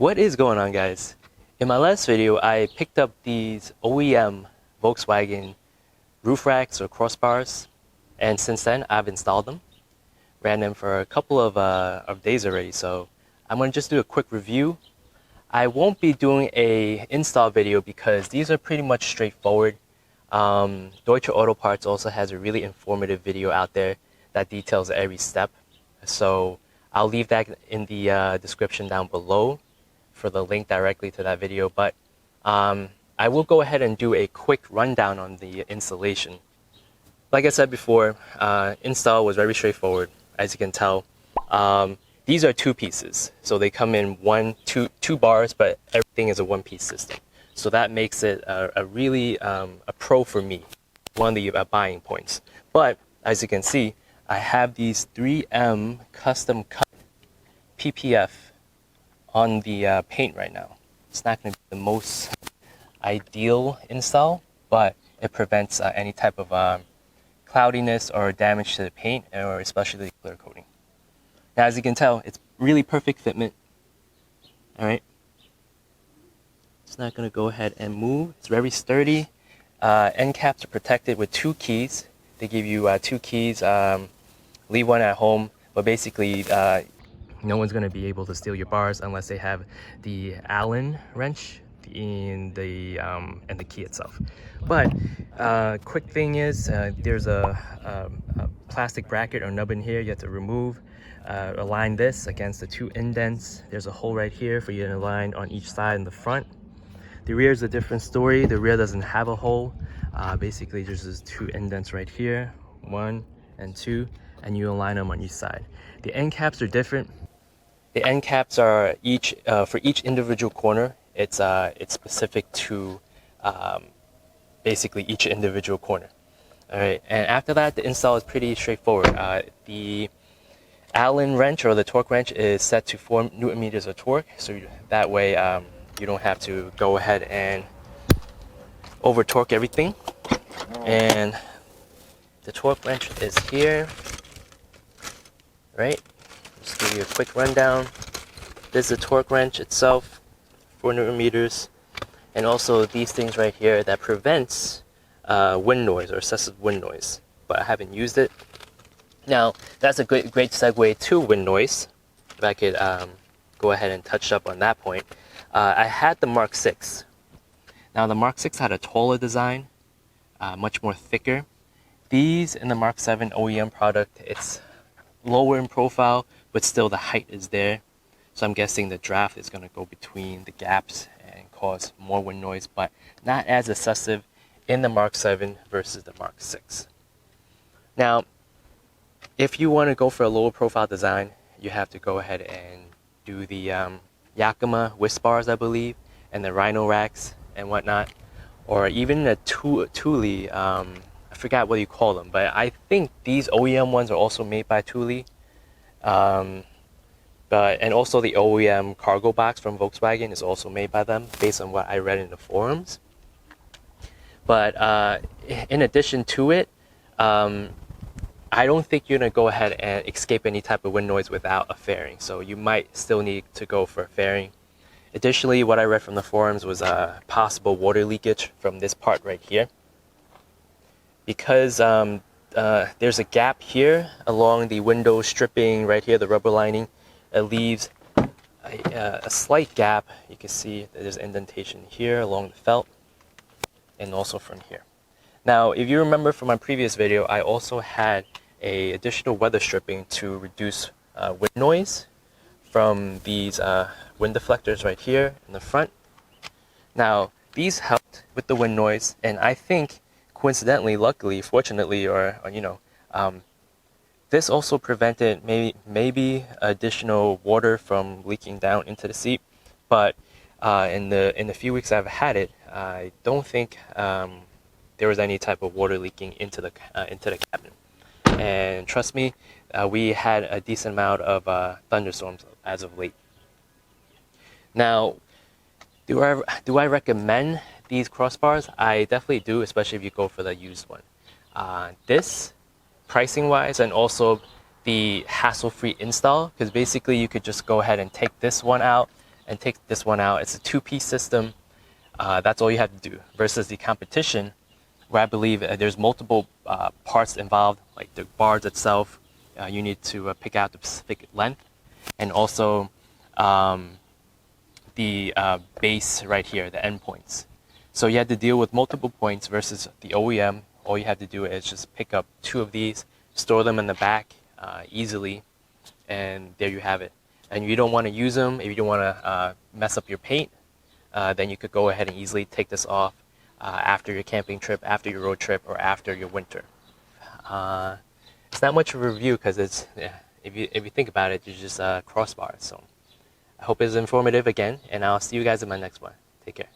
What is going on, guys? In my last video, I picked up these OEM Volkswagen roof racks or crossbars, and since then I've installed them. Ran them for a couple of days already, so I'm going to just do a quick review. I won't be doing a install video because these are pretty much straightforward. Deutsche Auto Parts also has a really informative video out there that details every step, so I'll leave that in the description down below for the link directly to that video, but I will go ahead and do a quick rundown on the installation. Like I said before, install was very straightforward. As you can tell, these are two pieces, so they come in two bars, but everything is a one-piece system. So that makes it a really a pro for me, one of the buying points. But as you can see, I have these 3M custom cut PPF on the paint right now. It's not going to be the most ideal install, but it prevents any type of cloudiness or damage to the paint, or especially the clear coating. Now, as you can tell, it's really perfect fitment. All right, it's not going to go ahead and move. It's very sturdy. End caps are protected with 2 keys. They give you 2 keys. Leave one at home, but basically no one's going to be able to steal your bars unless they have the Allen wrench in the and the key itself. But quick thing is, there's a plastic bracket or nub in here you have to remove. Align this against the 2 indents. There's a hole right here for you to align on each side in the front. The rear is a different story. The rear doesn't have a hole. Basically, there's just 2 indents right here, 1 and 2, and you align them on each side. The end caps are different. The end caps are each for each individual corner. It's specific to basically each individual corner. All right, and after that, the install is pretty straightforward. The Allen wrench or the torque wrench is set to 4 Newton meters of torque, so that way you don't have to go ahead and over torque everything. And the torque wrench is here, right? Just give you a quick rundown. This is the torque wrench itself, 4 Newton meters, and also these things right here that prevents wind noise or excessive wind noise, but I haven't used it. Now, that's a great segue to wind noise. If I could go ahead and touch up on that point. I had the Mark 6. Now, the Mark 6 had a taller design, much more thicker. These in the Mark 7 OEM product, it's lower in profile, but still the height is there. So I'm guessing the draft is going to go between the gaps and cause more wind noise, but not as excessive in the Mark 7 versus the Mark 6. Now, if you want to go for a lower profile design, you have to go ahead and do the Yakima whisk bars, I believe, and the Rhino racks and whatnot, or even a Thule. I forgot what you call them, but I think these OEM ones are also made by Thule. And also the OEM cargo box from Volkswagen is also made by them, based on what I read in the forums. But in addition to it, I don't think you're going to go ahead and escape any type of wind noise without a fairing, so you might still need to go for a fairing. Additionally, what I read from the forums was possible water leakage from this part right here. Because there's a gap here along the window stripping right here, the rubber lining, it leaves a slight gap. You can see that there's indentation here along the felt and also from here. Now, if you remember from my previous video, I also had a additional weather stripping to reduce wind noise from these wind deflectors right here in the front. Now, these helped with the wind noise, and I think coincidentally, luckily, fortunately, or you know, this also prevented maybe additional water from leaking down into the seat. But in the few weeks I've had it, I don't think there was any type of water leaking into the cabin. And trust me, we had a decent amount of thunderstorms as of late. Now, do I recommend these crossbars? I definitely do, especially if you go for the used one. This, pricing wise, and also the hassle-free install, because basically you could just go ahead and take this one out and take this one out. It's a two-piece system. That's all you have to do versus the competition, where I believe there's multiple parts involved, like the bars itself. You need to pick out the specific length, and also the base right here, the endpoints. So you have to deal with multiple points versus the OEM. All you have to do is just pick up two of these, store them in the back easily, and there you have it. And if you don't want to use them, if you don't want to mess up your paint, then you could go ahead and easily take this off after your camping trip, after your road trip, or after your winter. It's not much of a review because it's, if you think about it, it's just crossbars. So I hope it's informative again, and I'll see you guys in my next one. Take care.